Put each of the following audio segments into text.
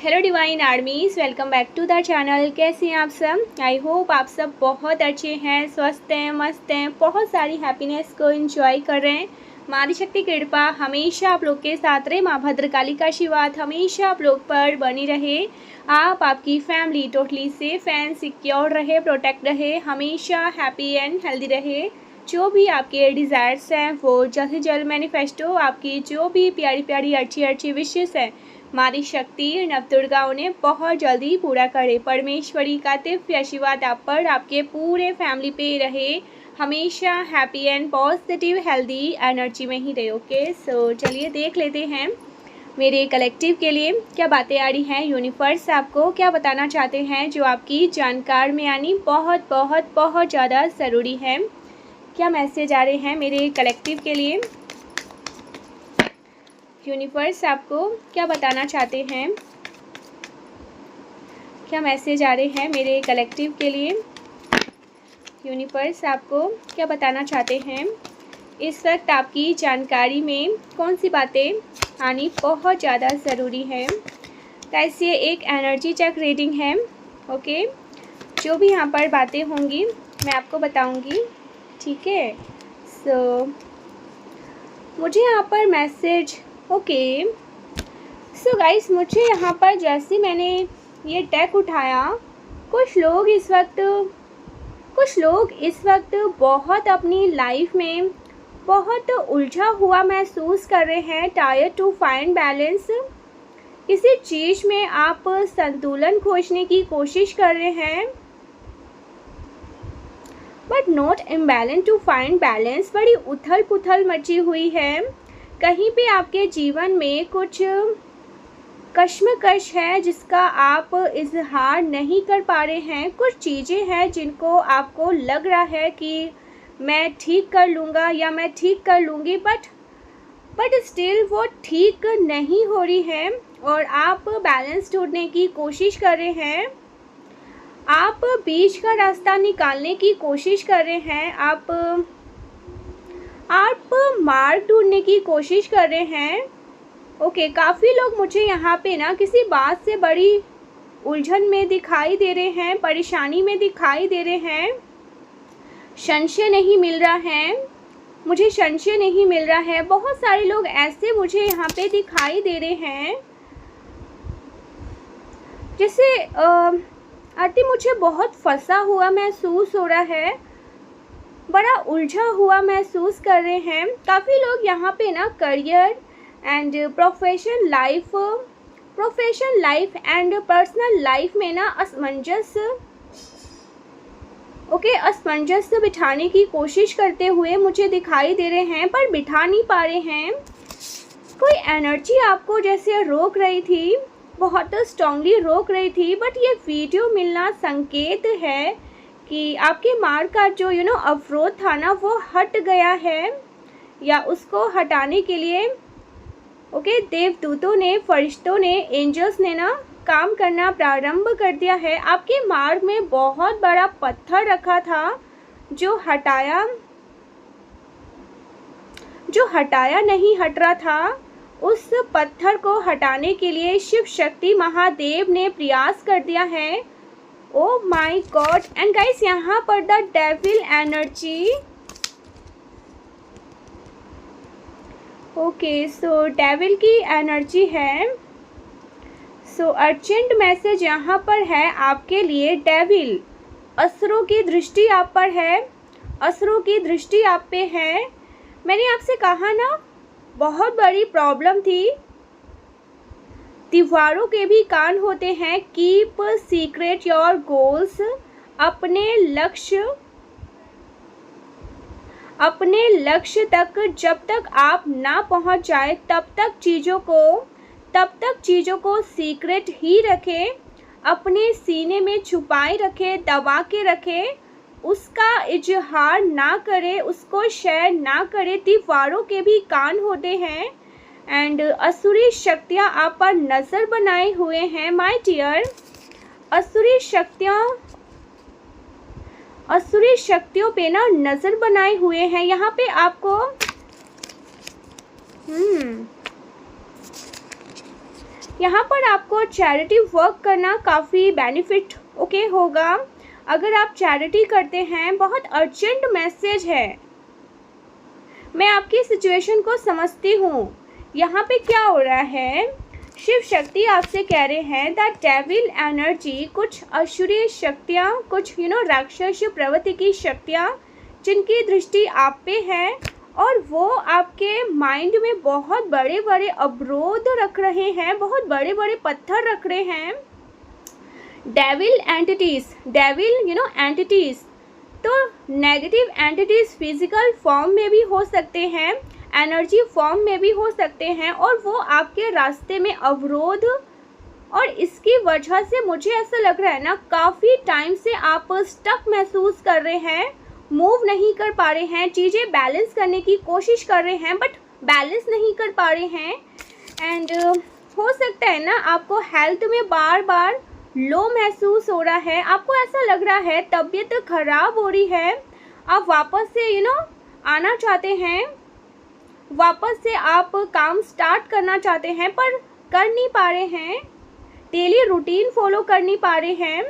Hello divine armies, welcome back to the channel. कैसे हैं आप सब? आई होप आप सब बहुत अच्छे हैं, स्वस्थ हैं, मस्त हैं, बहुत सारी हैप्पीनेस को एंजॉय कर रहे हैं। माँ शक्ति की कृपा हमेशा आप लोग के साथ रहे। माँ भद्रकाली का आशीर्वाद हमेशा आप लोग पर बनी रहे। आप आपकी family totally safe and secure रहे, प्रोटेक्ट रहे, हमेशा हैप्पी एंड हेल्दी रहे। जो भी आपके डिज़ायर्स हैं वो जल्द से जल्द मैनिफेस्ट हो। आपकी जो भी प्यारी प्यारी अच्छी अच्छी विशेस हैं मारी शक्ति नवदुर्गा उन्हें बहुत जल्दी पूरा करे। परमेश्वरी का दिव्य आशीर्वाद आप पर, आपके पूरे फैमिली पे रहे। हमेशा happy and positive healthy energy में ही रहे। ओके, सो चलिए देख लेते हैं मेरे कलेक्टिव के लिए क्या बातें आ रही हैं। यूनिवर्स आपको क्या बताना चाहते हैं जो आपकी जानकार में आनी बहुत बहुत बहुत ज़्यादा ज़रूरी है। क्या मैसेज आ रहे हैं मेरे कलेक्टिव के लिए? यूनिवर्स आपको क्या बताना चाहते हैं? क्या मैसेज आ रहे हैं मेरे कलेक्टिव के लिए? यूनिवर्स आपको क्या बताना चाहते हैं? इस वक्त आपकी जानकारी में कौन सी बातें आनी बहुत ज़्यादा ज़रूरी है? गाइस, ये एक एनर्जी चेक रीडिंग है। ओके, जो भी यहाँ पर बातें होंगी मैं आपको बताऊंगी, ठीक है? सो मुझे यहाँ पर मैसेज ओके, सो गाइस, मुझे यहाँ पर जैसे मैंने ये डेक उठाया, कुछ लोग इस वक्त बहुत अपनी लाइफ में बहुत उलझा हुआ महसूस कर रहे हैं। टायर्ड टू फाइंड बैलेंस, किसी चीज़ में आप संतुलन खोजने की कोशिश कर रहे हैं, but not imbalance to find balance. बड़ी उथल पुथल मची हुई है। कहीं पे आपके जीवन में कुछ कश्मकश है जिसका आप इजहार नहीं कर पा रहे हैं। कुछ चीज़ें हैं जिनको आपको लग रहा है कि मैं ठीक कर लूँगा या मैं ठीक कर लूँगी, बट स्टिल वो ठीक नहीं हो रही है और आप बैलेंस ढूंढने की कोशिश कर रहे हैं। आप बीच का रास्ता निकालने की कोशिश कर रहे हैं। आप मार्ग ढूंढने की कोशिश कर रहे हैं। ओके, काफ़ी लोग मुझे यहाँ पे ना किसी बात से बड़ी उलझन में दिखाई दे रहे हैं, परेशानी में दिखाई दे रहे हैं। संशय नहीं मिल रहा है, मुझे संशय नहीं मिल रहा है। बहुत सारे लोग ऐसे मुझे यहाँ पे दिखाई दे रहे हैं जैसे आरती मुझे बहुत फंसा हुआ महसूस हो रहा है, बड़ा उलझा हुआ महसूस कर रहे हैं। काफ़ी लोग यहाँ पे ना career and professional life and personal life में ना असमंजस बिठाने की कोशिश करते हुए मुझे दिखाई दे रहे हैं, पर बिठा नहीं पा रहे हैं। कोई एनर्जी आपको जैसे रोक रही थी, बहुत स्ट्रांगली रोक रही थी, बट ये वीडियो मिलना संकेत है कि आपके मार्ग का जो अवरोध था ना वो हट गया है, या उसको हटाने के लिए देवदूतों ने, फरिश्तों ने, एंजल्स ने ना काम करना प्रारंभ कर दिया है। आपके मार्ग में बहुत बड़ा पत्थर रखा था जो हटाया नहीं हट रहा था। उस पत्थर को हटाने के लिए शिव शक्ति महादेव ने प्रयास कर दिया है। Oh my God! And guys, यहाँ पर the devil energy. Okay, so devil की एनर्जी है। सो अर्जेंट मैसेज यहाँ पर है आपके लिए। डेविल, असुरों की दृष्टि आप पर है, असुरों की दृष्टि आप पे है। मैंने आपसे कहा ना, बहुत बड़ी प्रॉब्लम थी। दीवारों के भी कान होते हैं। Keep secret your goals. अपने लक्ष्य तक जब तक आप ना पहुंच जाए तब तक चीज़ों को सीक्रेट ही रखें, अपने सीने में छुपाए रखें, दबा के रखें, उसका इजहार ना करें, उसको शेयर ना करें। दीवारों के भी कान होते हैं एंड असुरी शक्तियाँ आप पर नज़र बनाए हुए हैं माय डियर। असुरी शक्तियों पे ना नज़र बनाए हुए हैं। यहाँ पे यहाँ पर आपको चैरिटी वर्क करना काफ़ी बेनिफिट होगा। अगर आप चैरिटी करते हैं, बहुत अर्जेंट मैसेज है। मैं आपकी सिचुएशन को समझती हूँ। यहाँ पे क्या हो रहा है, शिव शक्ति आपसे कह रहे हैं दैट डेविल एनर्जी, कुछ असुरी शक्तियाँ, कुछ राक्षस प्रवृत्ति की शक्तियाँ जिनकी दृष्टि आप पे है और वो आपके माइंड में बहुत बड़े बड़े अवरोध रख रहे हैं, बहुत बड़े बड़े पत्थर रख रहे हैं। डेविल एंटिटीज़, डेविल एंटिटीज़, तो नेगेटिव एंटिटीज़ फिजिकल फॉर्म में भी हो सकते हैं, एनर्जी फॉर्म में भी हो सकते हैं और वो आपके रास्ते में अवरोध, और इसकी वजह से मुझे ऐसा लग रहा है ना, काफ़ी टाइम से आप स्टक महसूस कर रहे हैं, मूव नहीं कर पा रहे हैं, चीज़ें बैलेंस करने की कोशिश कर रहे हैं बट बैलेंस नहीं कर पा रहे हैं। एंड हो सकता है ना आपको हेल्थ में बार बार लो महसूस हो रहा है, आपको ऐसा लग रहा है तबीयत खराब हो रही है, आप वापस से आना चाहते हैं, वापस से आप काम स्टार्ट करना चाहते हैं पर कर नहीं पा रहे हैं, डेली रूटीन फॉलो कर नहीं पा रहे हैं।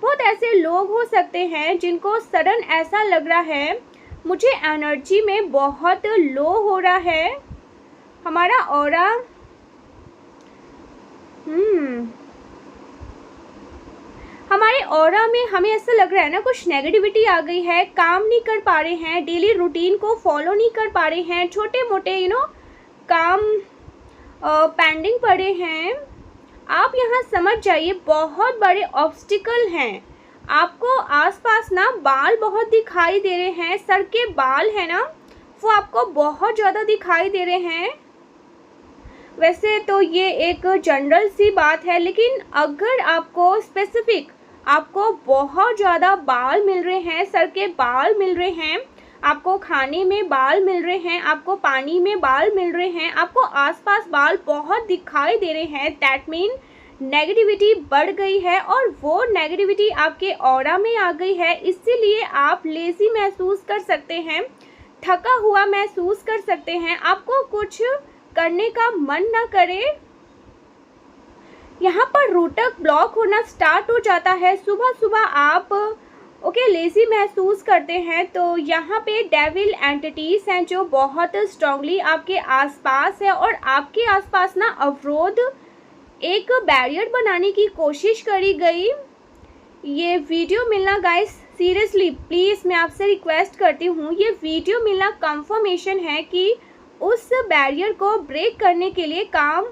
बहुत ऐसे लोग हो सकते हैं जिनको सडन ऐसा लग रहा है मुझे एनर्जी में बहुत लो हो रहा है, हमारा ऑरा हमारे ऑरा में हमें ऐसा लग रहा है ना कुछ नेगेटिविटी आ गई है, काम नहीं कर पा रहे हैं, डेली रूटीन को फॉलो नहीं कर पा रहे हैं, छोटे मोटे काम पेंडिंग पड़े हैं। आप यहाँ समझ जाइए बहुत बड़े ऑब्स्टिकल हैं, आपको आसपास ना बाल बहुत दिखाई दे रहे हैं, सर के बाल है ना वो आपको बहुत ज़्यादा दिखाई दे रहे हैं। वैसे तो ये एक जनरल सी बात है, लेकिन अगर आपको स्पेसिफिक, आपको बहुत ज़्यादा बाल मिल रहे हैं, सर के बाल मिल रहे हैं, आपको खाने में बाल मिल रहे हैं, आपको पानी में बाल मिल रहे हैं, आपको आसपास बाल बहुत दिखाई दे रहे हैं, दैट मीन नेगेटिविटी बढ़ गई है और वो नेगेटिविटी आपके ऑरा में आ गई है। इसीलिए आप लेज़ी महसूस कर सकते हैं, थका हुआ महसूस कर सकते हैं, आपको कुछ करने का मन ना करे। यहाँ पर रूटक ब्लॉक होना स्टार्ट हो जाता है, सुबह सुबह आप लेज़ी महसूस करते हैं। तो यहाँ पे डेविल एंटिटीज़ हैं जो बहुत स्ट्रांगली आपके आसपास है और आपके आसपास ना अवरोध, एक बैरियर बनाने की कोशिश करी गई। ये वीडियो मिलना गाइस, सीरियसली प्लीज़ मैं आपसे रिक्वेस्ट करती हूँ, ये वीडियो मिलना कंफर्मेशन है कि उस बैरियर को ब्रेक करने के लिए काम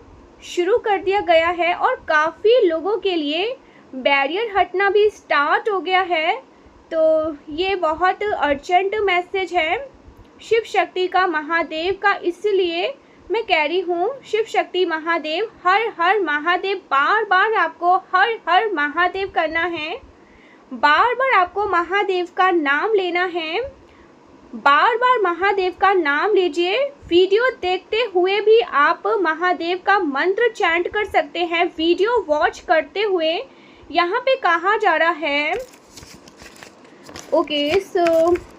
शुरू कर दिया गया है और काफ़ी लोगों के लिए बैरियर हटना भी स्टार्ट हो गया है। तो ये बहुत अर्जेंट मैसेज है शिव शक्ति का, महादेव का, इसलिए मैं कह रही हूँ शिव शक्ति महादेव, हर हर महादेव, बार बार आपको हर हर महादेव करना है, बार बार आपको महादेव का नाम लेना है, बार बार महादेव का नाम लीजिए। वीडियो देखते हुए भी आप महादेव का मंत्र चैंट कर सकते हैं, वीडियो वॉच करते हुए। यहाँ पे कहा जा रहा है ओके सो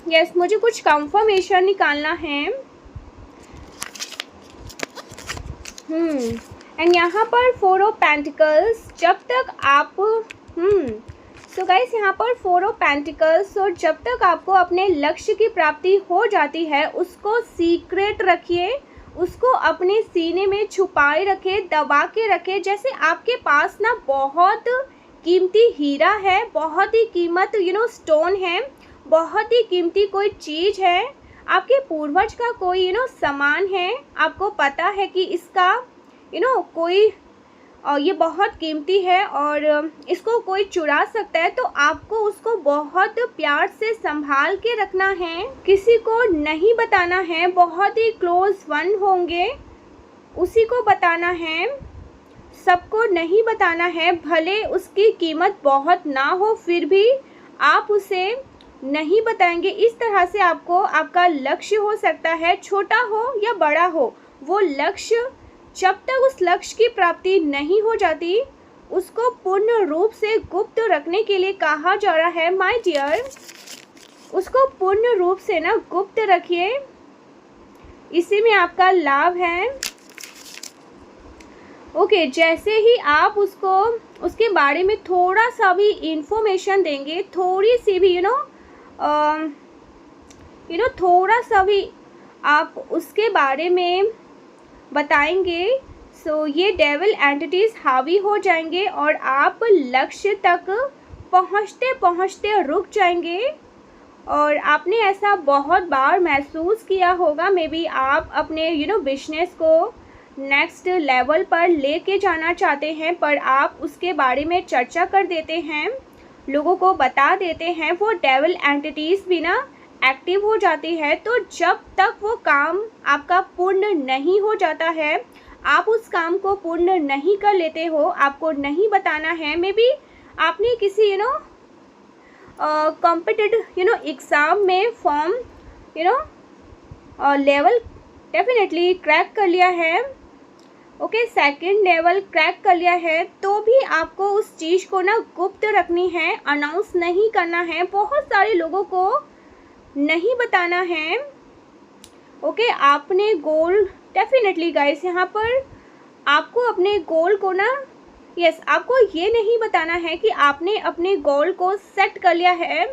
यस, मुझे कुछ कंफर्मेशन निकालना है। एंड यहाँ पर 4 ऑफ पेंटिकल्स, जब तक आप सो गाइस यहाँ पर 4 ऑफ पेंटिकल्स, और जब तक आपको अपने लक्ष्य की प्राप्ति हो जाती है उसको सीक्रेट रखिए, उसको अपने सीने में छुपाए रखे, दबा के रखे। जैसे आपके पास ना बहुत कीमती हीरा है, बहुत ही कीमत स्टोन है, बहुत ही कीमती कोई चीज़ है, आपके पूर्वज का कोई सामान है, आपको पता है कि इसका कोई ये बहुत कीमती है और इसको कोई चुरा सकता है, तो आपको उसको बहुत प्यार से संभाल के रखना है, किसी को नहीं बताना है, बहुत ही क्लोज वन होंगे उसी को बताना है, सबको नहीं बताना है। भले उसकी कीमत बहुत ना हो फिर भी आप उसे नहीं बताएंगे। इस तरह से आपको आपका लक्ष्य हो सकता है, छोटा हो या बड़ा हो, वो लक्ष्य जब तक उस लक्ष्य की प्राप्ति नहीं हो जाती उसको पूर्ण रूप से गुप्त रखने के लिए कहा जा रहा है माय डियर, उसको पूर्ण रूप से ना गुप्त रखिए, इसी में आपका लाभ है। ओके, जैसे ही आप उसको उसके बारे में थोड़ा सा भी इंफॉर्मेशन देंगे, थोड़ी सी भी थोड़ा सा भी आप उसके बारे में बताएंगे, सो ये डेविल एंटिटीज़ हावी हो जाएंगे और आप लक्ष्य तक पहुंचते पहुंचते रुक जाएंगे। और आपने ऐसा बहुत बार महसूस किया होगा, मे बी आप अपने बिजनेस को नेक्स्ट लेवल पर लेके जाना चाहते हैं, पर आप उसके बारे में चर्चा कर देते हैं, लोगों को बता देते हैं, वो डेविल एंटिटीज़ भी ना एक्टिव हो जाती है। तो जब तक वो काम आपका पूर्ण नहीं हो जाता है, आप उस काम को पूर्ण नहीं कर लेते हो, आपको नहीं बताना है। मे बी आपने किसी कॉम्पिटिटिव एग्ज़ाम में फॉर्म लेवल डेफिनेटली क्रैक कर लिया है, ओके, सेकंड लेवल क्रैक कर लिया है, तो भी आपको उस चीज़ को ना गुप्त रखनी है, अनाउंस नहीं करना है, बहुत सारे लोगों को नहीं बताना है। ओके, आपने गोल डेफिनेटली गाइस, यहाँ पर आपको अपने गोल को ना आपको ये नहीं बताना है कि आपने अपने गोल को सेट कर लिया है,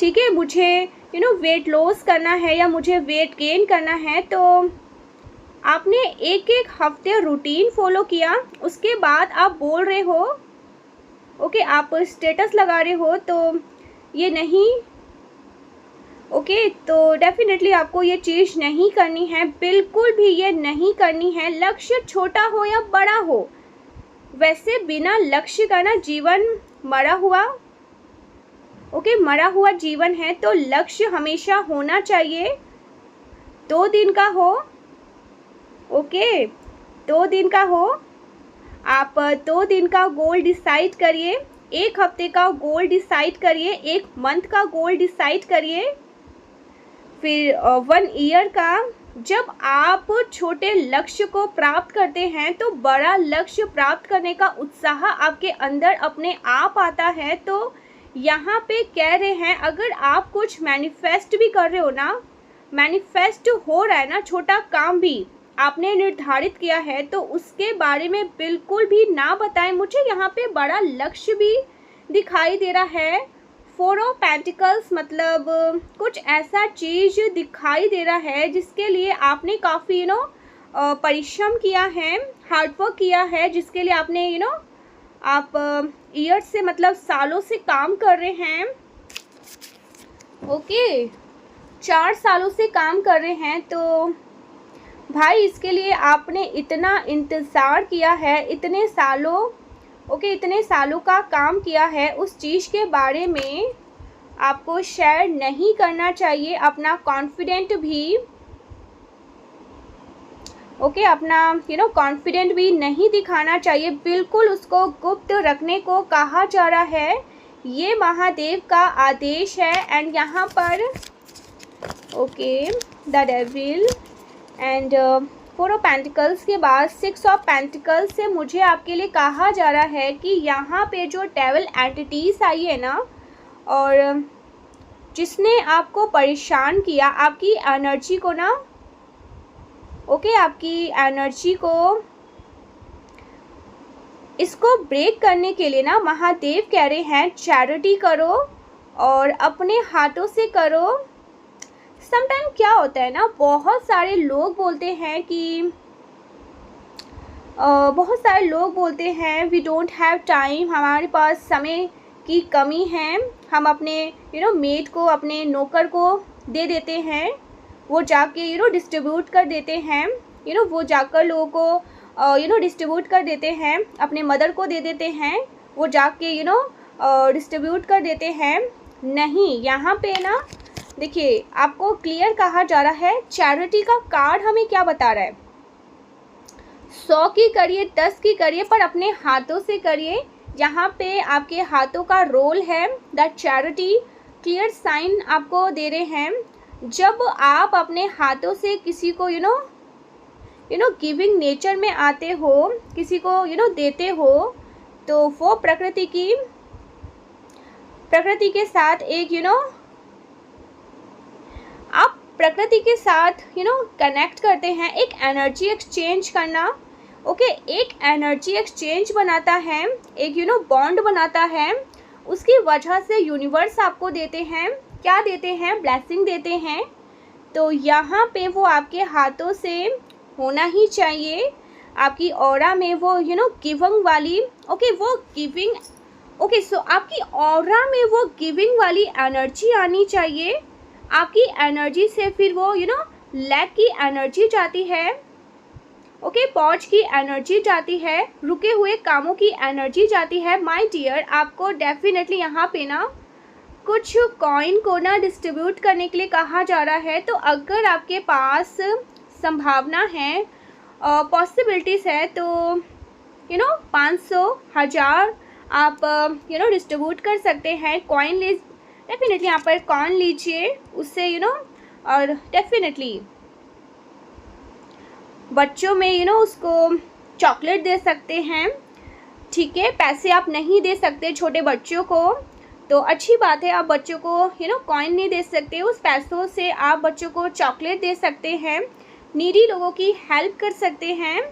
ठीक है, मुझे वेट लॉस करना है या मुझे वेट गेन करना है। तो आपने एक एक हफ्ते रूटीन फॉलो किया, उसके बाद आप बोल रहे हो, ओके, आप स्टेटस लगा रहे हो, तो ये नहीं, ओके, तो डेफिनेटली आपको ये चीज़ नहीं करनी है, बिल्कुल भी ये नहीं करनी है। लक्ष्य छोटा हो या बड़ा हो, वैसे बिना लक्ष्य का ना जीवन मरा हुआ, ओके, मरा हुआ जीवन है। तो लक्ष्य हमेशा होना चाहिए, 2 दिन का हो, ओके, 2 दिन का हो, आप 2 दिन का गोल डिसाइड करिए, 1 हफ्ते का गोल डिसाइड करिए, 1 मंथ का गोल डिसाइड करिए, फिर 1 ईयर का। जब आप छोटे लक्ष्य को प्राप्त करते हैं तो बड़ा लक्ष्य प्राप्त करने का उत्साह आपके अंदर अपने आप आता है। तो यहाँ पे कह रहे हैं, अगर आप कुछ मैनिफेस्ट भी कर रहे हो ना, मैनिफेस्ट हो रहा है ना, छोटा काम भी आपने निर्धारित किया है, तो उसके बारे में बिल्कुल भी ना बताएं। मुझे यहाँ पे बड़ा लक्ष्य भी दिखाई दे रहा है, 4 ऑफ पेंटिकल्स, मतलब कुछ ऐसा चीज़ दिखाई दे रहा है जिसके लिए आपने काफ़ी परिश्रम किया है, हार्डवर्क किया है, जिसके लिए आपने आप ईयर्स से, मतलब सालों से काम कर रहे हैं, ओके, 4 सालों से काम कर रहे हैं। तो भाई, इसके लिए आपने इतना इंतज़ार किया है, इतने सालों, ओके, इतने सालों का काम किया है, उस चीज़ के बारे में आपको शेयर नहीं करना चाहिए। अपना कॉन्फिडेंट भी, ओके, अपना कॉन्फिडेंट भी नहीं दिखाना चाहिए, बिल्कुल उसको गुप्त रखने को कहा जा रहा है। ये महादेव का आदेश है। एंड यहाँ पर okay, the devil and 4 of pentacles के बाद 6 ऑफ पेंटिकल्स से मुझे आपके लिए कहा जा रहा है कि यहाँ पे जो डेविल एंटिटीज़ आई है ना, और जिसने आपको परेशान किया, आपकी एनर्जी को ना, ओके, आपकी एनर्जी को, इसको ब्रेक करने के लिए ना महादेव कह रहे हैं, चैरिटी करो और अपने हाथों से करो। समटाइम क्या होता है ना, बहुत सारे लोग बोलते हैं कि वी डोंट हैव टाइम, हमारे पास समय की कमी है, हम अपने मेड को, अपने नौकर को दे देते हैं, वो जाके डिस्ट्रीब्यूट कर देते हैं, वो जाकर लोगों को डिस्ट्रीब्यूट कर देते हैं, अपने मदर को दे देते हैं, वो जाके डिस्ट्रीब्यूट कर देते हैं। नहीं, यहाँ पे ना देखिए, आपको क्लियर कहा जा रहा है, चैरिटी का कार्ड हमें क्या बता रहा है, 100 की करिए, 10 की करिए, पर अपने हाथों से करिए। यहाँ पे आपके हाथों का रोल है, द चैरिटी क्लियर साइन आपको दे रहे हैं। जब आप अपने हाथों से किसी को गिविंग नेचर में आते हो, किसी को देते हो, तो वो प्रकृति के साथ एक आप प्रकृति के साथ कनेक्ट करते हैं, एक एनर्जी एक्सचेंज करना। ओके, एक एनर्जी एक्सचेंज बनाता है, एक बॉन्ड बनाता है। उसकी वजह से यूनिवर्स आपको देते हैं, क्या देते हैं, ब्लेसिंग देते हैं। तो यहाँ पे वो आपके हाथों से होना ही चाहिए। आपकी ऑरा में वो गिविंग वाली, वो गिविंग, सो आपकी ऑरा में वो गिविंग वाली एनर्जी आनी चाहिए। आपकी एनर्जी से फिर वो लैक की एनर्जी जाती है, पॉज की एनर्जी जाती है, रुके हुए कामों की एनर्जी जाती है। माय डियर, आपको डेफिनेटली यहाँ पे कुछ कॉइन को डिस्ट्रीब्यूट करने के लिए कहा जा रहा है। तो अगर आपके पास संभावना है, पॉसिबिलिटीज़ है, तो 500, 1000 आप डिस्ट्रीब्यूट कर सकते हैं। कॉइन ले, डेफिनेटली यहाँ पर कॉइन लीजिए, उससे और डेफिनेटली बच्चों में उसको चॉकलेट दे सकते हैं। ठीक है, पैसे आप नहीं दे सकते छोटे बच्चों को, तो अच्छी बात है, आप बच्चों को कॉइन नहीं दे सकते, उस पैसों से आप बच्चों को चॉकलेट दे सकते हैं, नीडी लोगों की हेल्प कर सकते हैं।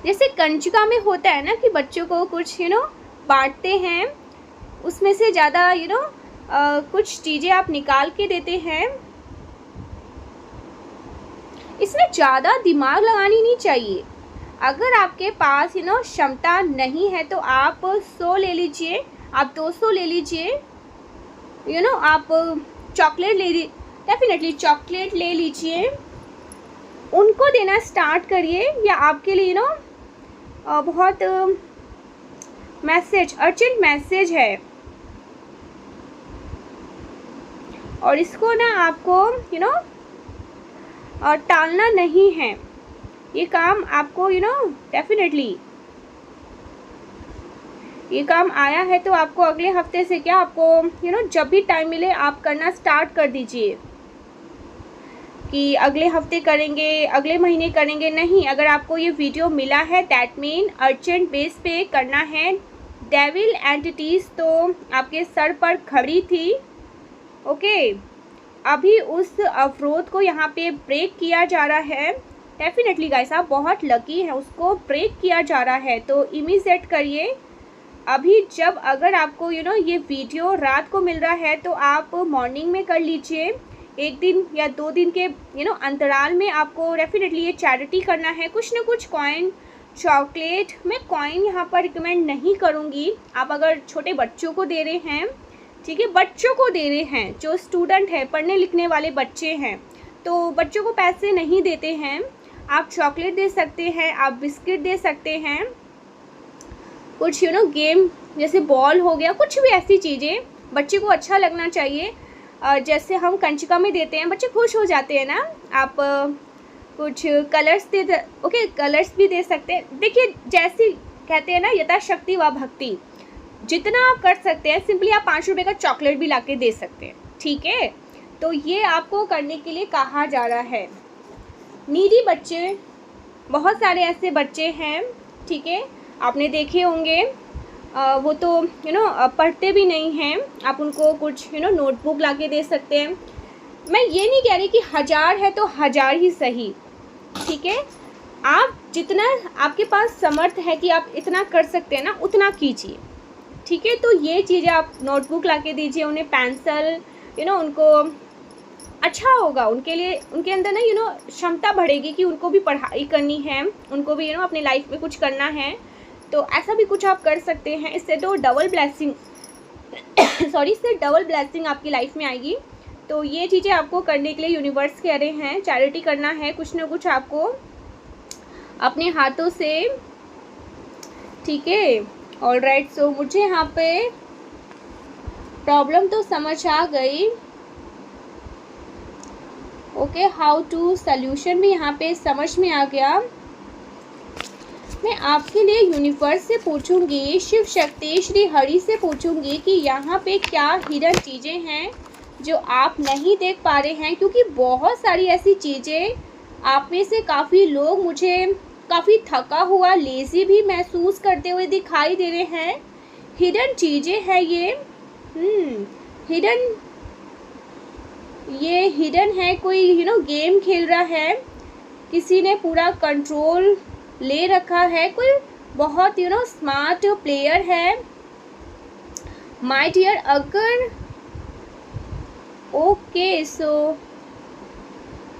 जैसे कंजका में होता है ना कि बच्चों को कुछ बांटते हैं, उसमें से ज़्यादा कुछ चीज़ें आप निकाल के देते हैं। इसमें ज़्यादा दिमाग लगानी नहीं चाहिए। अगर आपके पास क्षमता नहीं है तो आप 100 ले लीजिए, आप 200 ले लीजिए, आप चॉकलेट ले, डेफिनेटली चॉकलेट ले लीजिए, उनको देना स्टार्ट करिए। या आपके लिए बहुत मैसेज, अर्जेंट मैसेज है, और इसको आपको टालना नहीं है। ये काम आपको डेफिनेटली ये काम आया है, तो आपको अगले हफ्ते से क्या, आपको जब भी टाइम मिले आप करना स्टार्ट कर दीजिए कि अगले हफ्ते करेंगे, अगले महीने करेंगे, नहीं। अगर आपको ये वीडियो मिला है, दैट मीन अर्जेंट बेस पे करना है। डेविल एंटिटीज़ तो आपके सर पर खड़ी थी, अभी उस अवरोध को यहाँ पे ब्रेक किया जा रहा है। डेफिनेटली गाइस, आप बहुत लकी हैं, उसको ब्रेक किया जा रहा है, तो इमीडिएट करिए अभी। जब अगर आपको ये वीडियो रात को मिल रहा है तो आप मॉर्निंग में कर लीजिए, 1 दिन या 2 दिन के अंतराल में आपको डेफिनेटली ये चैरिटी करना है। कुछ ना कुछ कॉइन, चॉकलेट, मैं कॉइन यहाँ पर रिकमेंड नहीं करूँगी। आप अगर छोटे बच्चों को दे रहे हैं, ठीक है, बच्चों को दे रहे हैं, जो स्टूडेंट है, पढ़ने लिखने वाले बच्चे हैं, तो बच्चों को पैसे नहीं देते हैं। आप चॉकलेट दे सकते हैं, आप बिस्किट दे सकते हैं, कुछ गेम जैसे बॉल हो गया, कुछ भी ऐसी चीज़ें, बच्चे को अच्छा लगना चाहिए। जैसे हम कंचका में देते हैं, बच्चे खुश हो जाते हैं ना। आप कुछ कलर्स कलर्स भी दे सकते हैं। देखिए, जैसे कहते हैं ना, यथाशक्ति व भक्ति, जितना आप कर सकते हैं। सिंपली आप 5 रुपये का चॉकलेट भी लाके दे सकते हैं, ठीक है। तो ये आपको करने के लिए कहा जा रहा है। नीडी बच्चे, बहुत सारे ऐसे बच्चे हैं, ठीक है, आपने देखे होंगे, वो तो पढ़ते भी नहीं हैं। आप उनको कुछ नोटबुक लाके दे सकते हैं। मैं ये नहीं कह रही कि 1000 है तो 1000 ही सही, ठीक है। आप जितना आपके पास समर्थ है कि आप इतना कर सकते हैं ना, उतना कीजिए, ठीक है। तो ये चीज़ें आप नोटबुक लाके दीजिए, उन्हें पेंसिल, उनको अच्छा होगा, उनके लिए, उनके अंदर क्षमता बढ़ेगी कि उनको भी पढ़ाई करनी है, उनको भी अपनी लाइफ में कुछ करना है। तो ऐसा भी कुछ आप कर सकते हैं। इससे तो डबल ब्लेसिंग इससे डबल ब्लेसिंग आपकी लाइफ में आएगी। तो ये चीज़ें आपको करने के लिए यूनिवर्स कह रहे हैं, चैरिटी करना है, कुछ ना कुछ आपको अपने हाथों से, ठीक है। ऑलराइट, सो मुझे यहाँ पे प्रॉब्लम तो समझ आ गई, ओके। हाउ टू सल्यूशन भी यहाँ पे समझ में आ गया। मैं आपके लिए यूनिवर्स से पूछूंगी, शिव शक्ति श्री हरि से पूछूंगी कि यहाँ पे क्या हिडन चीज़ें हैं जो आप नहीं देख पा रहे हैं, क्योंकि बहुत सारी ऐसी चीज़ें, आप में से काफ़ी लोग मुझे काफ़ी थका हुआ, लेज़ी भी महसूस करते हुए दिखाई दे रहे हैं। हिडन चीज़ें हैं ये, हिडन ये हिडन है, कोई गेम खेल रहा है, किसी ने पूरा कंट्रोल ले रखा है, कोई बहुत स्मार्ट प्लेयर है माय डियर। अगर ओके सो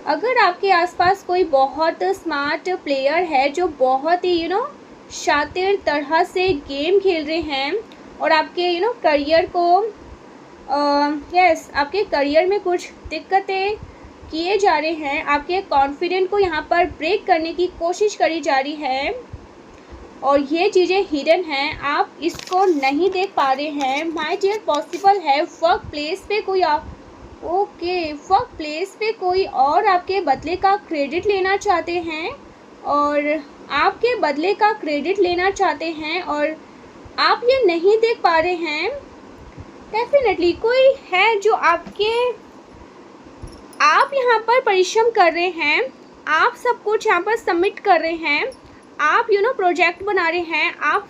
अगर आपके आसपास कोई बहुत स्मार्ट प्लेयर है जो बहुत ही शातिर तरह से गेम खेल रहे हैं और आपके करियर को आपके करियर में कुछ दिक्कतें किए जा रहे हैं, आपके कॉन्फिडेंट को यहाँ पर ब्रेक करने की कोशिश करी जा रही है और ये चीज़ें हिडन हैं, आप इसको नहीं देख पा रहे हैं माय डियर। पॉसिबल है वर्क प्लेस पे कोई वर्क प्लेस पे कोई और आपके बदले का क्रेडिट लेना चाहते हैं और आपके बदले का क्रेडिट लेना चाहते हैं और आप ये नहीं देख पा रहे हैं। डेफिनेटली कोई है जो आप यहाँ पर परिश्रम कर रहे हैं, आप सब कुछ यहाँ पर सबमिट कर रहे हैं, आप प्रोजेक्ट बना रहे हैं, आप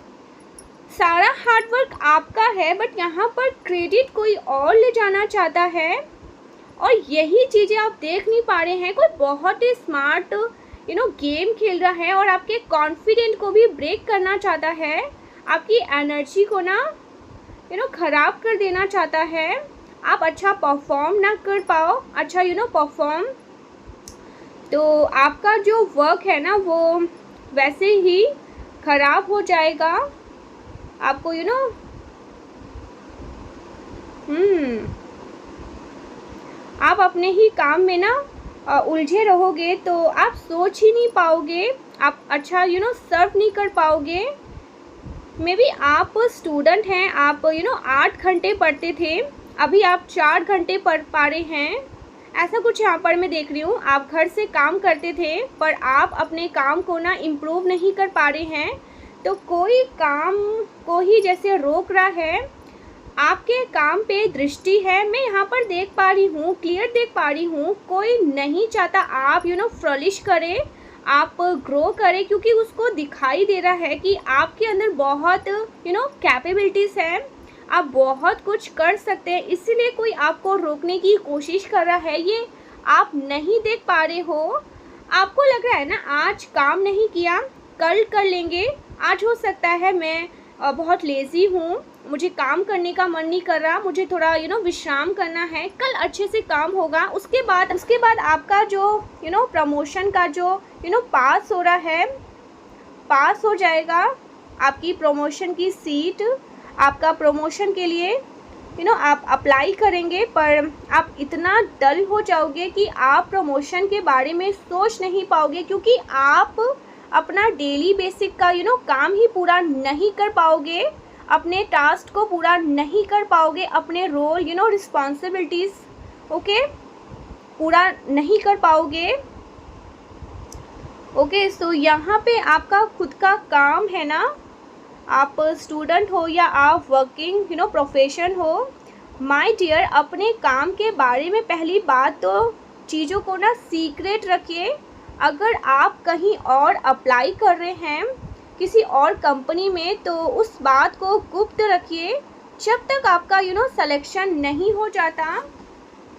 सारा हार्डवर्क आपका है, बट यहाँ पर क्रेडिट कोई और ले जाना चाहता है और यही चीज़ें आप देख नहीं पा रहे हैं। कोई बहुत ही स्मार्ट गेम खेल रहा है और आपके कॉन्फिडेंट को भी ब्रेक करना चाहता है, आपकी एनर्जी को ना ख़राब कर देना चाहता है, आप अच्छा परफॉर्म ना कर पाओ, अच्छा परफॉर्म, तो आपका जो वर्क है ना वो वैसे ही ख़राब हो जाएगा। आपको आप अपने ही काम में ना उलझे रहोगे तो आप सोच ही नहीं पाओगे, आप अच्छा सर्व नहीं कर पाओगे। मे बी आप स्टूडेंट हैं, आप 8 घंटे पढ़ते थे, अभी आप 4 घंटे पढ़ पा रहे हैं, ऐसा कुछ यहाँ पर मैं देख रही हूँ। आप घर से काम करते थे पर आप अपने काम को ना इम्प्रूव नहीं कर पा रहे हैं, तो कोई काम को ही जैसे रोक रहा है, आपके काम पे दृष्टि है, मैं यहाँ पर देख पा रही हूँ, क्लियर देख पा रही हूँ। कोई नहीं चाहता आप फ्लरिश करें, आप ग्रो करें, क्योंकि उसको दिखाई दे रहा है कि आपके अंदर बहुत कैपेबिलिटीज़ हैं, आप बहुत कुछ कर सकते हैं, इसीलिए कोई आपको रोकने की कोशिश कर रहा है, ये आप नहीं देख पा रहे हो। आपको लग रहा है ना आज काम नहीं किया कल कर लेंगे, आज हो सकता है मैं बहुत लेज़ी हूँ, मुझे काम करने का मन नहीं कर रहा, मुझे थोड़ा विश्राम करना है, कल अच्छे से काम होगा। उसके बाद आपका जो प्रमोशन का जो पास हो रहा है, पास हो जाएगा, आपकी प्रमोशन की सीट, आपका प्रमोशन के लिए आप अप्लाई करेंगे, पर आप इतना डल हो जाओगे कि आप प्रमोशन के बारे में सोच नहीं पाओगे, क्योंकि आप अपना डेली बेसिक का काम ही पूरा नहीं कर पाओगे, अपने टास्क को पूरा नहीं कर पाओगे, अपने रोल रिस्पॉन्सिबिलिटीज़ पूरा नहीं कर पाओगे। सो यहाँ पे आपका खुद का काम है ना, आप स्टूडेंट हो या आप वर्किंग प्रोफेशन हो, माय डियर, अपने काम के बारे में पहली बात तो चीज़ों को ना सीक्रेट रखिए। अगर आप कहीं और अप्लाई कर रहे हैं किसी और कंपनी में, तो उस बात को गुप्त रखिए जब तक आपका सिलेक्शन नहीं हो जाता।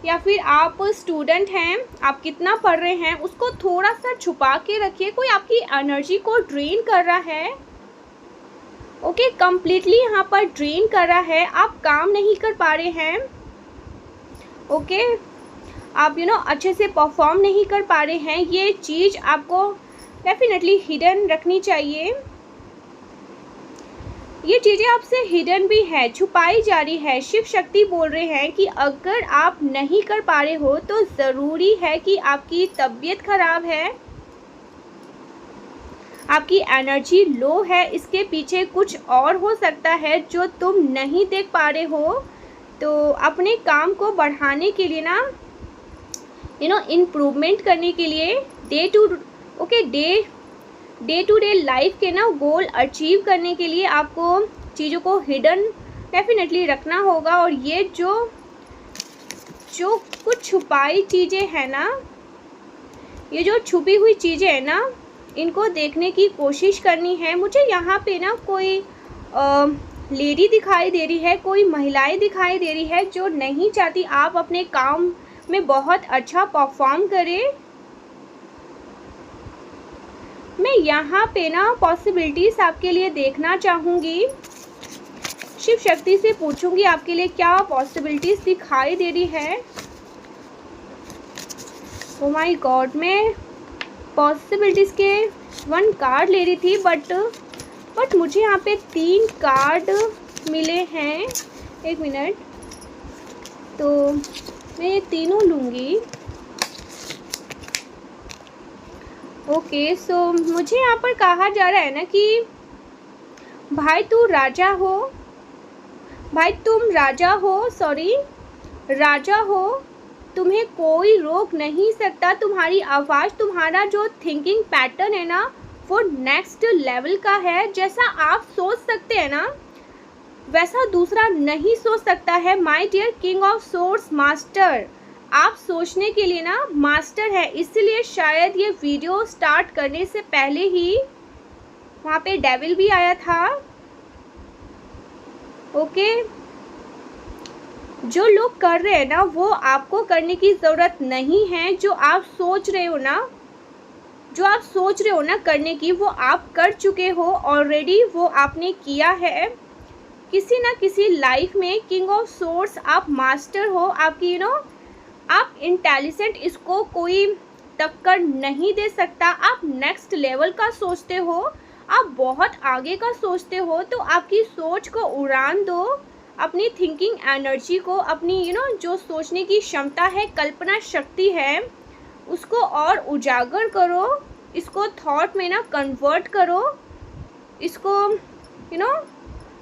या फिर आप स्टूडेंट हैं, आप कितना पढ़ रहे हैं उसको थोड़ा सा छुपा के रखिए। कोई आपकी एनर्जी को ड्रेन कर रहा है, कंप्लीटली यहाँ पर ड्रेन कर रहा है, आप काम नहीं कर पा रहे हैं, आप अच्छे से परफॉर्म नहीं कर पा रहे हैं। ये चीज़ आपको डेफिनेटली हिडन रखनी चाहिए। ये चीज़ें आपसे हिडन भी है, छुपाई जा रही है। शिव शक्ति बोल रहे हैं कि अगर आप नहीं कर पा रहे हो तो ज़रूरी है कि आपकी तबीयत ख़राब है, आपकी एनर्जी लो है, इसके पीछे कुछ और हो सकता है जो तुम नहीं देख पा रहे हो। तो अपने काम को बढ़ाने के लिए ना इम्प्रूवमेंट करने के लिए डे टू डे लाइफ के ना गोल अचीव करने के लिए आपको चीज़ों को हिडन डेफिनेटली रखना होगा। और ये जो कुछ छुपाई चीज़ें हैं ना, ये जो छुपी हुई चीज़ें हैं ना, इनको देखने की कोशिश करनी है। मुझे यहाँ पे ना कोई लेडी दिखाई दे रही है, कोई महिलाएं दिखाई दे रही है जो नहीं चाहती आप अपने काम में बहुत अच्छा परफॉर्म करे। मैं यहाँ पे ना पॉसिबिलिटीज़ आपके लिए देखना चाहूँगी। शिव शक्ति से पूछूंगी आपके लिए क्या पॉसिबिलिटीज़ दिखाई दे रही है। ओ माय गॉड, मैं पॉसिबिलिटीज़ के 1 कार्ड ले रही थी बट मुझे यहाँ पे 3 कार्ड मिले हैं। 1 मिनट, तो मैं ये तीनों लूँगी। ओके, सो मुझे यहाँ पर कहा जा रहा है ना कि भाई तू राजा हो, भाई तुम राजा हो, सॉरी राजा हो, तुम्हें कोई रोक नहीं सकता। तुम्हारी आवाज़, तुम्हारा जो थिंकिंग पैटर्न है ना वो नेक्स्ट लेवल का है। जैसा आप सोच सकते हैं ना वैसा दूसरा नहीं सोच सकता है। My dear king of source master, आप सोचने के लिए ना मास्टर है, इसलिए शायद ये वीडियो स्टार्ट करने से पहले ही वहाँ पे डेविल भी आया था। ओके, जो लोग कर रहे हैं ना वो आपको करने की ज़रूरत नहीं है। जो आप सोच रहे हो ना करने की, वो आप कर चुके हो ऑलरेडी, वो आपने किया है। किसी ना किसी लाइफ में किंग ऑफ सोर्स आप मास्टर हो। आपकी आप इंटेलिजेंट, इसको कोई टक्कर नहीं दे सकता। आप नेक्स्ट लेवल का सोचते हो, आप बहुत आगे का सोचते हो। तो आपकी सोच को उड़ान दो, अपनी थिंकिंग एनर्जी को, अपनी जो सोचने की क्षमता है, कल्पना शक्ति है, उसको और उजागर करो। इसको थॉट में ना कन्वर्ट करो, इसको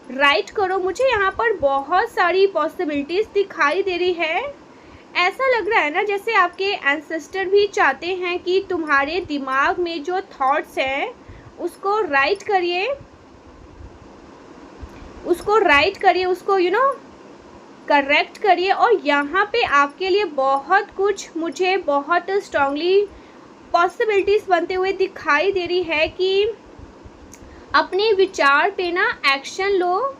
राइट करो। मुझे यहाँ पर बहुत सारी पॉसिबिलिटीज़ दिखाई दे रही है। ऐसा लग रहा है ना जैसे आपके एंसेस्टर भी चाहते हैं कि तुम्हारे दिमाग में जो थॉट्स हैं उसको राइट करिए, उसको करेक्ट करिए। और यहाँ पे आपके लिए बहुत कुछ, मुझे बहुत स्ट्रांगली पॉसिबिलिटीज़ बनते हुए दिखाई दे रही है कि अपने विचार पे ना एक्शन लो।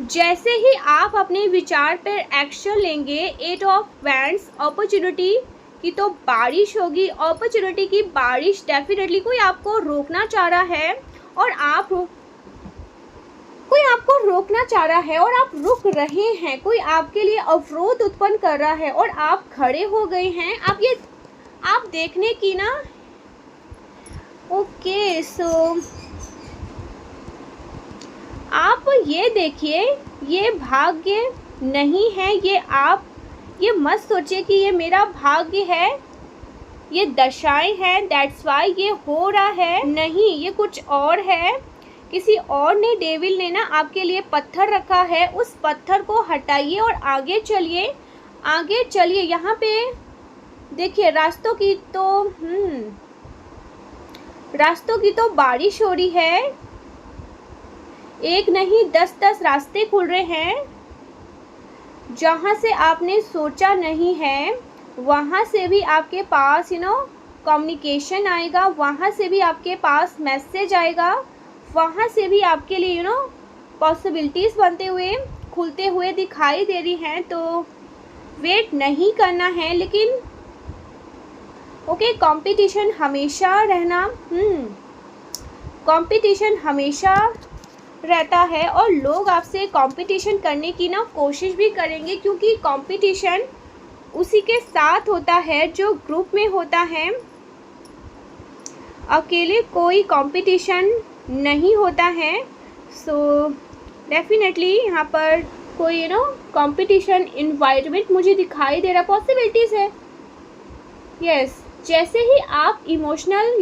जैसे ही आप अपने विचार पर एक्शन लेंगे, 8 ऑफ वैंड्स, अपॉर्चुनिटी की तो बारिश होगी। अपॉर्चुनिटी की बारिश डेफिनेटली कोई आपको रोकना चाह रहा है और कोई आपको रोकना चाह रहा है और आप रुक रहे हैं। कोई आपके लिए अवरोध उत्पन्न कर रहा है और आप खड़े हो गए हैं। आप देखने की ना। ओके, सो आप ये देखिए, ये भाग्य नहीं है। ये मत सोचिए कि ये मेरा भाग्य है, ये दशाएं हैं, दैट्स वाई ये हो रहा है। नहीं, ये कुछ और है। किसी और ने, डेविल ने ना आपके लिए पत्थर रखा है। उस पत्थर को हटाइए और आगे चलिए, आगे चलिए। यहाँ पे देखिए रास्तों की तो बारिश हो रही है। एक नहीं 10-10 रास्ते खुल रहे हैं। जहाँ से आपने सोचा नहीं है वहाँ से भी आपके पास कम्युनिकेशन आएगा, वहाँ से भी आपके पास मैसेज आएगा, वहाँ से भी आपके लिए पॉसिबिलिटीज़ बनते हुए, खुलते हुए दिखाई दे रही हैं। तो वेट नहीं करना है। लेकिन ओके, कंपटीशन हमेशा रहना, कंपटीशन हमेशा रहता है और लोग आपसे कंपटीशन करने की ना कोशिश भी करेंगे, क्योंकि कंपटीशन उसी के साथ होता है जो ग्रुप में होता है। अकेले कोई कंपटीशन नहीं होता है। सो डेफिनेटली यहाँ पर कोई कंपटीशन इन्वायरमेंट मुझे दिखाई दे रहा, पॉसिबिलिटीज़ है। यस, जैसे ही आप इमोशनल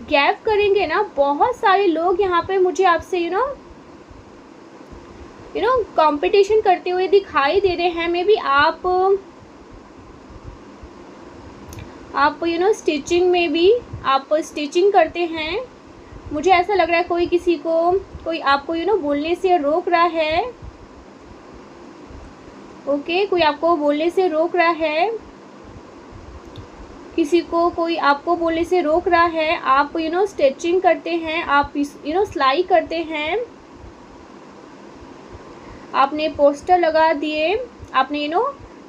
गैप करेंगे ना, बहुत सारे लोग यहाँ पे मुझे आपसे कंपटीशन करते हुए दिखाई दे रहे हैं। मे बी आप स्टिचिंग में भी आप स्टिचिंग करते हैं। मुझे ऐसा लग रहा है कोई आपको बोलने से रोक रहा है। ओके, कोई आपको बोलने से रोक रहा है, किसी को कोई आपको बोलने से रोक रहा है। आप स्टिचिंग करते हैं, आप सिलाई करते हैं, आपने पोस्टर लगा दिए, आपने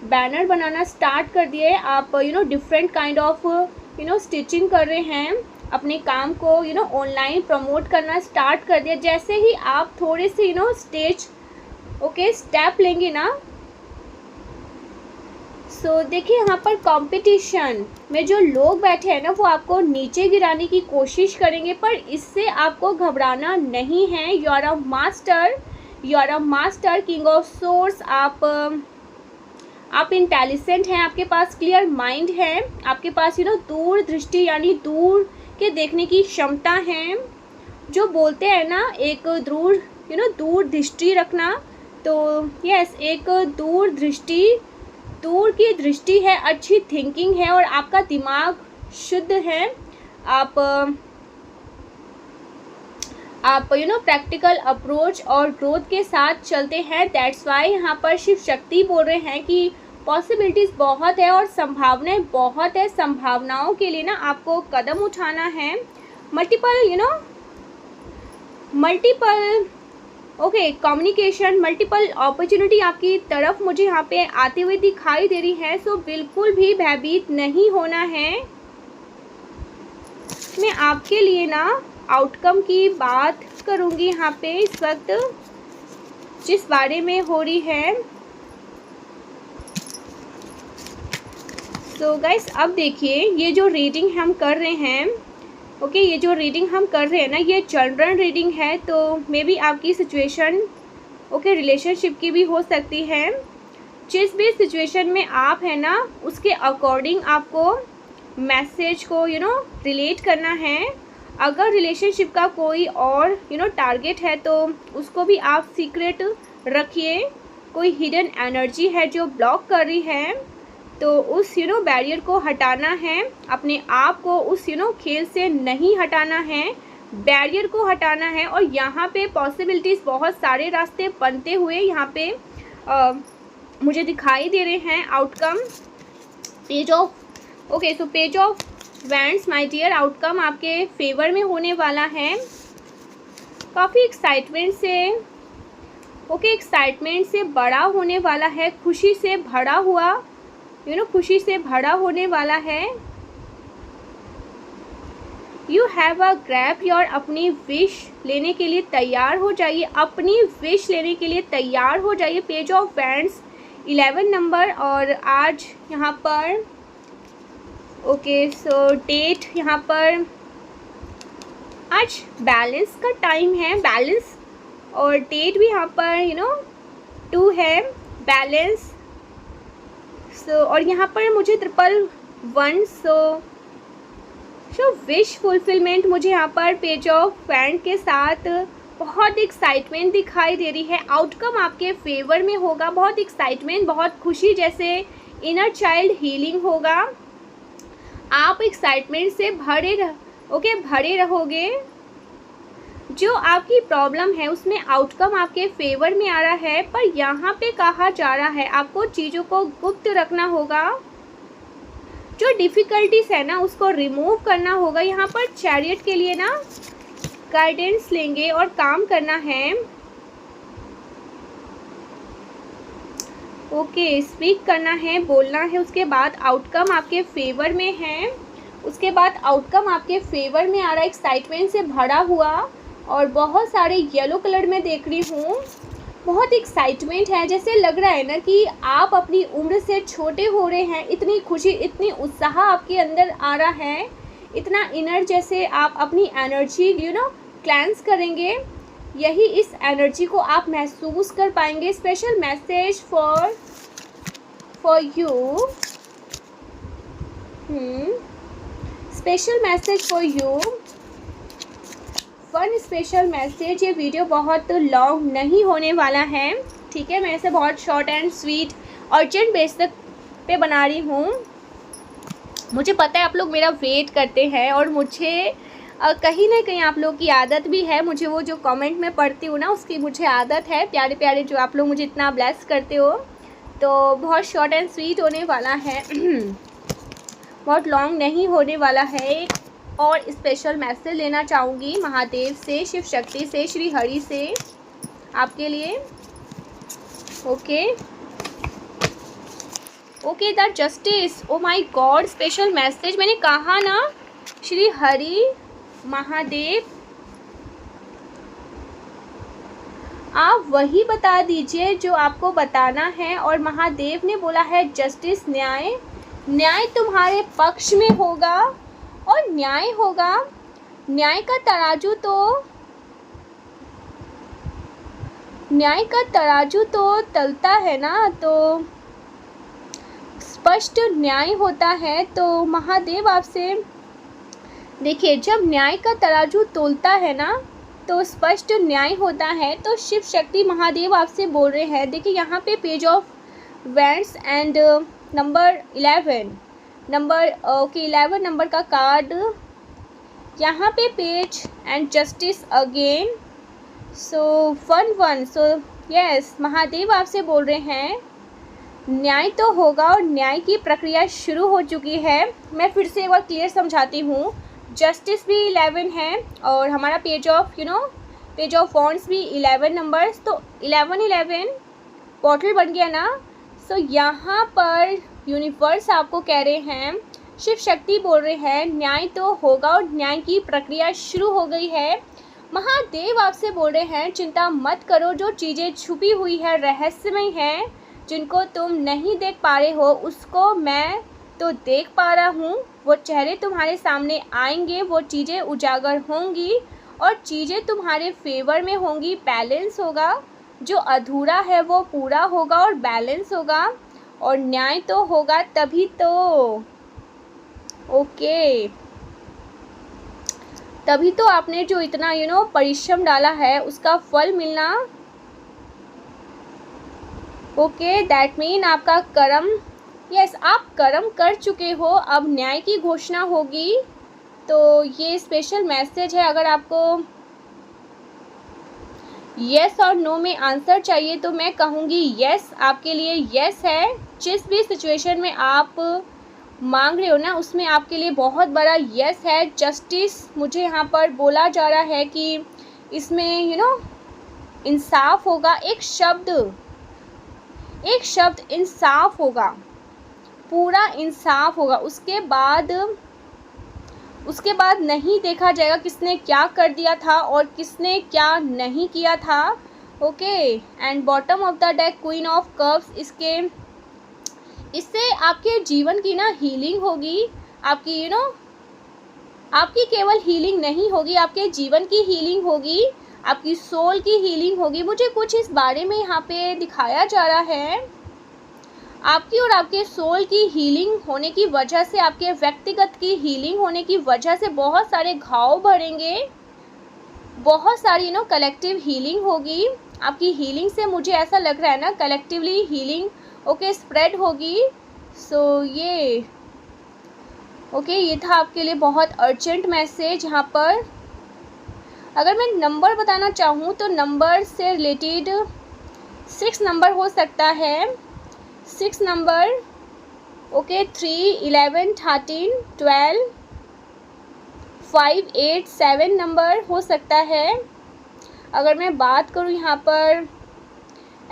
बैनर बनाना स्टार्ट कर दिए, आप डिफरेंट काइंड ऑफ स्टिचिंग कर रहे हैं, अपने काम को ऑनलाइन प्रमोट करना स्टार्ट कर दिया। जैसे ही आप थोड़े से स्टेज स्टेप लेंगे ना, सो देखिए यहाँ पर कंपटीशन में जो लोग बैठे हैं ना, वो आपको नीचे गिराने की कोशिश करेंगे, पर इससे आपको घबराना नहीं है। You are a master, you are a master, king of source. आप इंटेलिजेंट हैं, आपके पास क्लियर माइंड है, आपके पास दूर दृष्टि यानी दूर के देखने की क्षमता है। जो बोलते हैं ना एक दूर दृष्टि रखना, तो यस, एक दूर की दृष्टि है, अच्छी थिंकिंग है और आपका दिमाग शुद्ध है। आप प्रैक्टिकल अप्रोच और ग्रोथ के साथ चलते हैं। दैट्स वाई यहाँ पर शिव शक्ति बोल रहे हैं कि पॉसिबिलिटीज़ बहुत है और संभावनाएं बहुत है। संभावनाओं के लिए ना आपको कदम उठाना है। मल्टीपल कम्युनिकेशन, मल्टीपल अपॉर्चुनिटी आपकी तरफ मुझे यहाँ पे आती हुई दिखाई दे रही है। सो बिल्कुल भी भयभीत नहीं होना है। मैं आपके लिए ना आउटकम की बात करूँगी यहाँ पे इस वक्त, जिस बारे में हो रही है। सो गाइस, अब देखिए ये जो रीडिंग हम कर रहे हैं, ये जो रीडिंग हम कर रहे हैं ना, ये जनरल रीडिंग है। तो मे बी आपकी सिचुएशन रिलेशनशिप की भी हो सकती है। जिस भी सिचुएशन में आप हैं ना, उसके अकॉर्डिंग आपको मैसेज को रिलेट करना है। अगर रिलेशनशिप का कोई और टारगेट है तो उसको भी आप सीक्रेट रखिए। कोई हिडन एनर्जी है जो ब्लॉक कर रही है, तो उस बैरियर को हटाना है। अपने आप को उस खेल से नहीं हटाना है, बैरियर को हटाना है। और यहाँ पे पॉसिबिलिटीज़ बहुत सारे रास्ते बनते हुए यहाँ पे मुझे दिखाई दे रहे हैं। Outcome page of page of wands my dear, outcome आपके फेवर में होने वाला है। काफ़ी एक्साइटमेंट से बड़ा होने वाला है, खुशी से भरा हुआ खुशी से भरा होने वाला है। You have a grab your, अपनी विश लेने के लिए तैयार हो जाइए, अपनी विश लेने के लिए तैयार हो जाइए। पेज ऑफ वैंड्स 11 नंबर, और आज यहाँ पर सो डेट यहाँ पर आज बैलेंस का टाइम है, बैलेंस, और डेट भी यहाँ पर 2 है, बैलेंस। और यहाँ पर मुझे 111, सो विश फुलफिलमेंट मुझे यहाँ पर पेज ऑफ वैंड के साथ बहुत एक्साइटमेंट दिखाई दे रही है। आउटकम आपके फेवर में होगा, बहुत एक्साइटमेंट, बहुत खुशी, जैसे इनर चाइल्ड हीलिंग होगा। आप एक्साइटमेंट से भरे रहोगे। जो आपकी प्रॉब्लम है उसमें आउटकम आपके फेवर में आ रहा है, पर यहाँ पे कहा जा रहा है आपको चीज़ों को गुप्त रखना होगा। जो डिफ़िकल्टीज है ना उसको रिमूव करना होगा। यहाँ पर चैरियट के लिए ना गाइडेंस लेंगे और काम करना है। स्पीक करना है, बोलना है। उसके बाद आउटकम आपके फेवर में है। उसके बाद आउटकम आपके फेवर में आ रहा है, एक्साइटमेंट से भरा हुआ, और बहुत सारे येलो कलर में देख रही हूँ। बहुत एक्साइटमेंट है, जैसे लग रहा है ना कि आप अपनी उम्र से छोटे हो रहे हैं। इतनी खुशी, इतनी उत्साह आपके अंदर आ रहा है, इतना इनर, जैसे आप अपनी एनर्जी क्लेंस करेंगे। यही इस एनर्जी को आप महसूस कर पाएंगे। Special message for you, special message for you, one special message. ये वीडियो बहुत लॉन्ग नहीं होने वाला है, ठीक है। मैं इसे बहुत short and sweet urgent basis पे बना रही हूँ। मुझे पता है आप लोग मेरा वेट करते हैं, और मुझे कहीं ना कहीं आप लोग की आदत भी है। मुझे वो जो कमेंट में पढ़ती हूँ ना, उसकी मुझे आदत है। प्यारे प्यारे जो आप लोग मुझे इतना ब्लेस करते हो, तो बहुत शॉर्ट एंड स्वीट होने वाला है, बहुत लॉन्ग नहीं होने वाला है। और स्पेशल मैसेज लेना चाहूँगी महादेव से, शिव शक्ति से, श्री हरि से आपके लिए। Okay, the justice, oh my God, special message. मैंने कहा ना श्री हरि महादेव, आप वही बता दीजिए जो आपको बताना है। और महादेव ने बोला है जस्टिस, न्याय, न्याय तुम्हारे पक्ष में होगा और न्याय होगा। न्याय का तराजू तो तलता है ना, तो स्पष्ट न्याय होता है। तो महादेव आपसे देखिए, जब न्याय का तराजू तोलता है ना तो स्पष्ट न्याय होता है। तो शिव शक्ति महादेव आपसे बोल रहे हैं। देखिए यहाँ पे page of wands and number 11 number का कार्ड, यहाँ पे page and justice again, so 1 so yes, Mahadev आपसे बोल रहे हैं न्याय तो होगा और न्याय की प्रक्रिया शुरू हो चुकी है। मैं फिर से एक बार क्लियर समझाती हूँ। जस्टिस भी 11 है और हमारा page of page of wands भी 11 नंबर्स, तो 11 पोर्टल बन गया ना। सो यहाँ पर यूनिवर्स आपको कह रहे हैं, शिव शक्ति बोल रहे हैं न्याय तो होगा और न्याय की प्रक्रिया शुरू हो गई है। महादेव आपसे बोल रहे हैं चिंता मत करो, जो चीज़ें छुपी हुई है, रहस्यमय है, जिनको तुम नहीं देख पा रहे हो उसको मैं तो देख पा रहा हूँ। वो चेहरे तुम्हारे सामने आएंगे, वो चीज़ें उजागर होंगी और चीज़ें तुम्हारे फेवर में होंगी। बैलेंस होगा, जो अधूरा है वो पूरा होगा और बैलेंस होगा और न्याय तो होगा तभी तो। ओके, तभी तो आपने जो इतना परिश्रम डाला है उसका फल मिलना। ओके, दैट मीन आपका कर्म, यस, आप कर्म कर चुके हो, अब न्याय की घोषणा होगी। तो ये स्पेशल मैसेज है। अगर आपको यस और नो में आंसर चाहिए तो मैं कहूँगी यस, आपके लिए यस है। जिस भी सिचुएशन में आप मांग रहे हो ना उसमें आपके लिए बहुत बड़ा यस है। जस्टिस मुझे यहाँ पर बोला जा रहा है कि इसमें इंसाफ होगा। एक शब्द इंसाफ होगा, पूरा इंसाफ होगा। उसके बाद नहीं देखा जाएगा किसने क्या कर दिया था और किसने क्या नहीं किया था। Okay, and bottom of the deck queen of cups, इससे आपके जीवन की ना हीलिंग होगी। आपकी आपकी केवल हीलिंग नहीं होगी, आपके जीवन की हीलिंग होगी, आपकी सोल की हीलिंग होगी। मुझे कुछ इस बारे में यहाँ पे दिखाया जा रहा है। आपकी और आपके सोल की हीलिंग होने की वजह से, आपके व्यक्तिगत की हीलिंग होने की वजह से बहुत सारे घाव भरेंगे, बहुत सारी कलेक्टिव हीलिंग होगी। आपकी हीलिंग से मुझे ऐसा लग रहा है ना, कलेक्टिवली हीलिंग स्प्रेड होगी। सो ये ये था आपके लिए बहुत अर्जेंट मैसेज। यहाँ पर अगर मैं नंबर बताना चाहूँ तो नंबर से रिलेटेड 6 नंबर हो सकता है। 6 नंबर 3, 11, 13, 12, 5, 8, 7 नंबर हो सकता है। अगर मैं बात करूँ यहाँ पर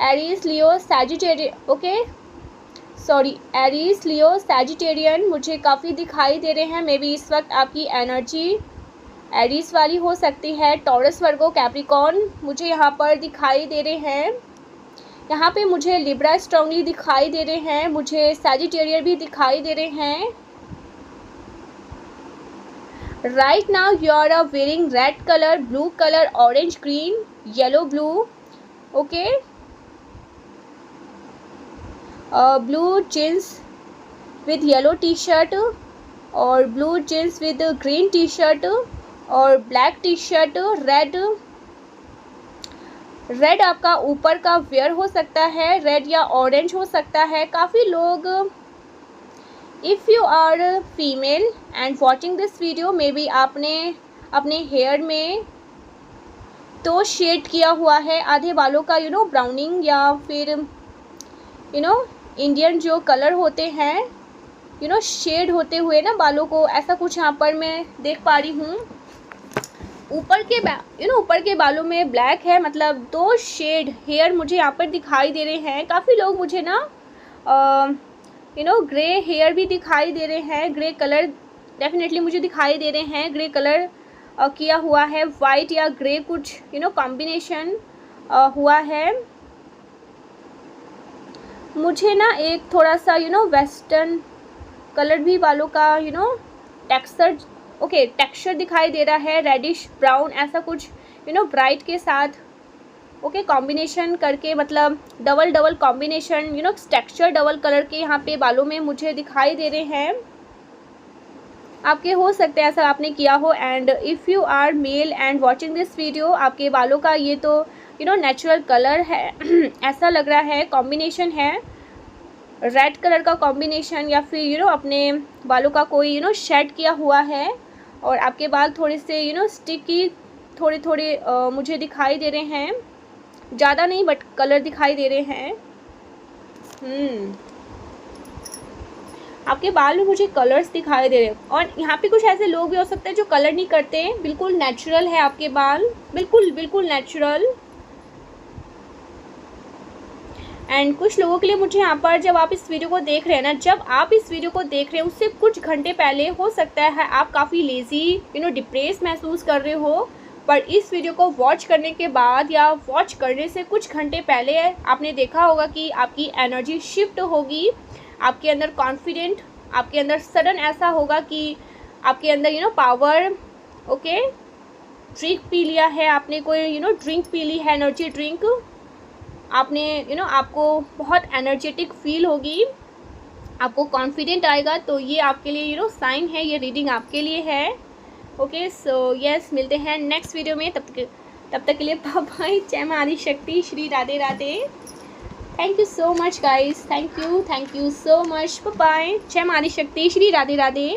एरीज, लियो, सैजिटेरियन, एरीज, लियो, सैजिटेरियन मुझे काफ़ी दिखाई दे रहे हैं। मे बी इस वक्त आपकी एनर्जी एरीज वाली हो सकती है। टॉरस, वर्गो, कैप्रिकॉर्न मुझे यहाँ पर दिखाई दे रहे हैं। यहाँ पे मुझे लिब्रा स्ट्रांगली दिखाई दे रहे हैं, मुझे सैजिटेरियन भी दिखाई दे रहे हैं। Right now you are wearing red colour, blue colour, orange, green, yellow, blue. Okay, blue jeans with yellow T shirt और blue jeans with green T shirt और ब्लैक टी शर्ट। रेड आपका ऊपर का वेयर हो सकता है, red या orange हो सकता है। काफ़ी लोग, if you are female and watching this video, maybe आपने अपने हेयर में तो शेड किया हुआ है, आधे बालों का ब्राउनिंग या फिर इंडियन जो कलर होते हैं शेड होते हुए ना बालों को, ऐसा कुछ यहाँ पर मैं देख पा रही हूँ। ऊपर के बालों में ब्लैक है, मतलब 2 शेड हेयर मुझे यहाँ पर दिखाई दे रहे हैं। काफ़ी लोग मुझे ना ग्रे हेयर भी दिखाई दे रहे हैं, ग्रे कलर डेफिनेटली मुझे दिखाई दे रहे हैं। ग्रे कलर किया हुआ है, वाइट या ग्रे कुछ कॉम्बिनेशन हुआ है। मुझे ना एक थोड़ा सा वेस्टर्न कलर भी बालों का टेक्सचर दिखाई दे रहा है, रेडिश ब्राउन ऐसा कुछ ब्राइट के साथ कॉम्बिनेशन करके, मतलब double combination texture double colour के यहाँ पे बालों में मुझे दिखाई दे रहे हैं। आपके हो सकते हैं ऐसा आपने किया हो। And if you are male and watching this video, आपके बालों का ये तो नेचुरल कलर है ऐसा लग रहा है, कॉम्बिनेशन है रेड कलर का कॉम्बिनेशन, या फिर अपने बालों का कोई शेड किया हुआ है और आपके बाल थोड़े से स्टिकी थोड़े मुझे दिखाई दे रहे हैं, ज़्यादा नहीं बट कलर दिखाई दे रहे हैं। आपके बाल में मुझे कलर्स दिखाई दे रहे हैं। और यहाँ पे कुछ ऐसे लोग भी हो सकते हैं जो कलर नहीं करते, बिल्कुल नेचुरल है आपके बाल, बिल्कुल नेचुरल। एंड कुछ लोगों के लिए मुझे यहाँ पर, जब आप इस वीडियो को देख रहे हैं ना, जब आप इस वीडियो को देख रहे हैं उससे कुछ घंटे पहले हो सकता है आप काफ़ी लेज़ी डिप्रेस महसूस कर रहे हो, पर इस वीडियो को वॉच करने के बाद या वॉच करने से कुछ घंटे पहले आपने देखा होगा कि आपकी एनर्जी शिफ्ट होगी, आपके अंदर कॉन्फिडेंट, आपके अंदर सडन ऐसा होगा कि आपके अंदर पावर। ड्रिंक पी लिया है आपने, कोई ड्रिंक पी ली है, एनर्जी ड्रिंक आपने आपको बहुत एनर्जेटिक फील होगी, आपको कॉन्फिडेंट आएगा। तो ये आपके लिए साइन है, ये रीडिंग आपके लिए है। सो यस, मिलते हैं नेक्स्ट वीडियो में, तब तक के लिए बाय बाय। जय मां Adi Shakti, Shri Radhe Radhe. Thank you so much guys, thank you so much, bye bye. जय मां आदि शक्ति, श्री राधे राधे।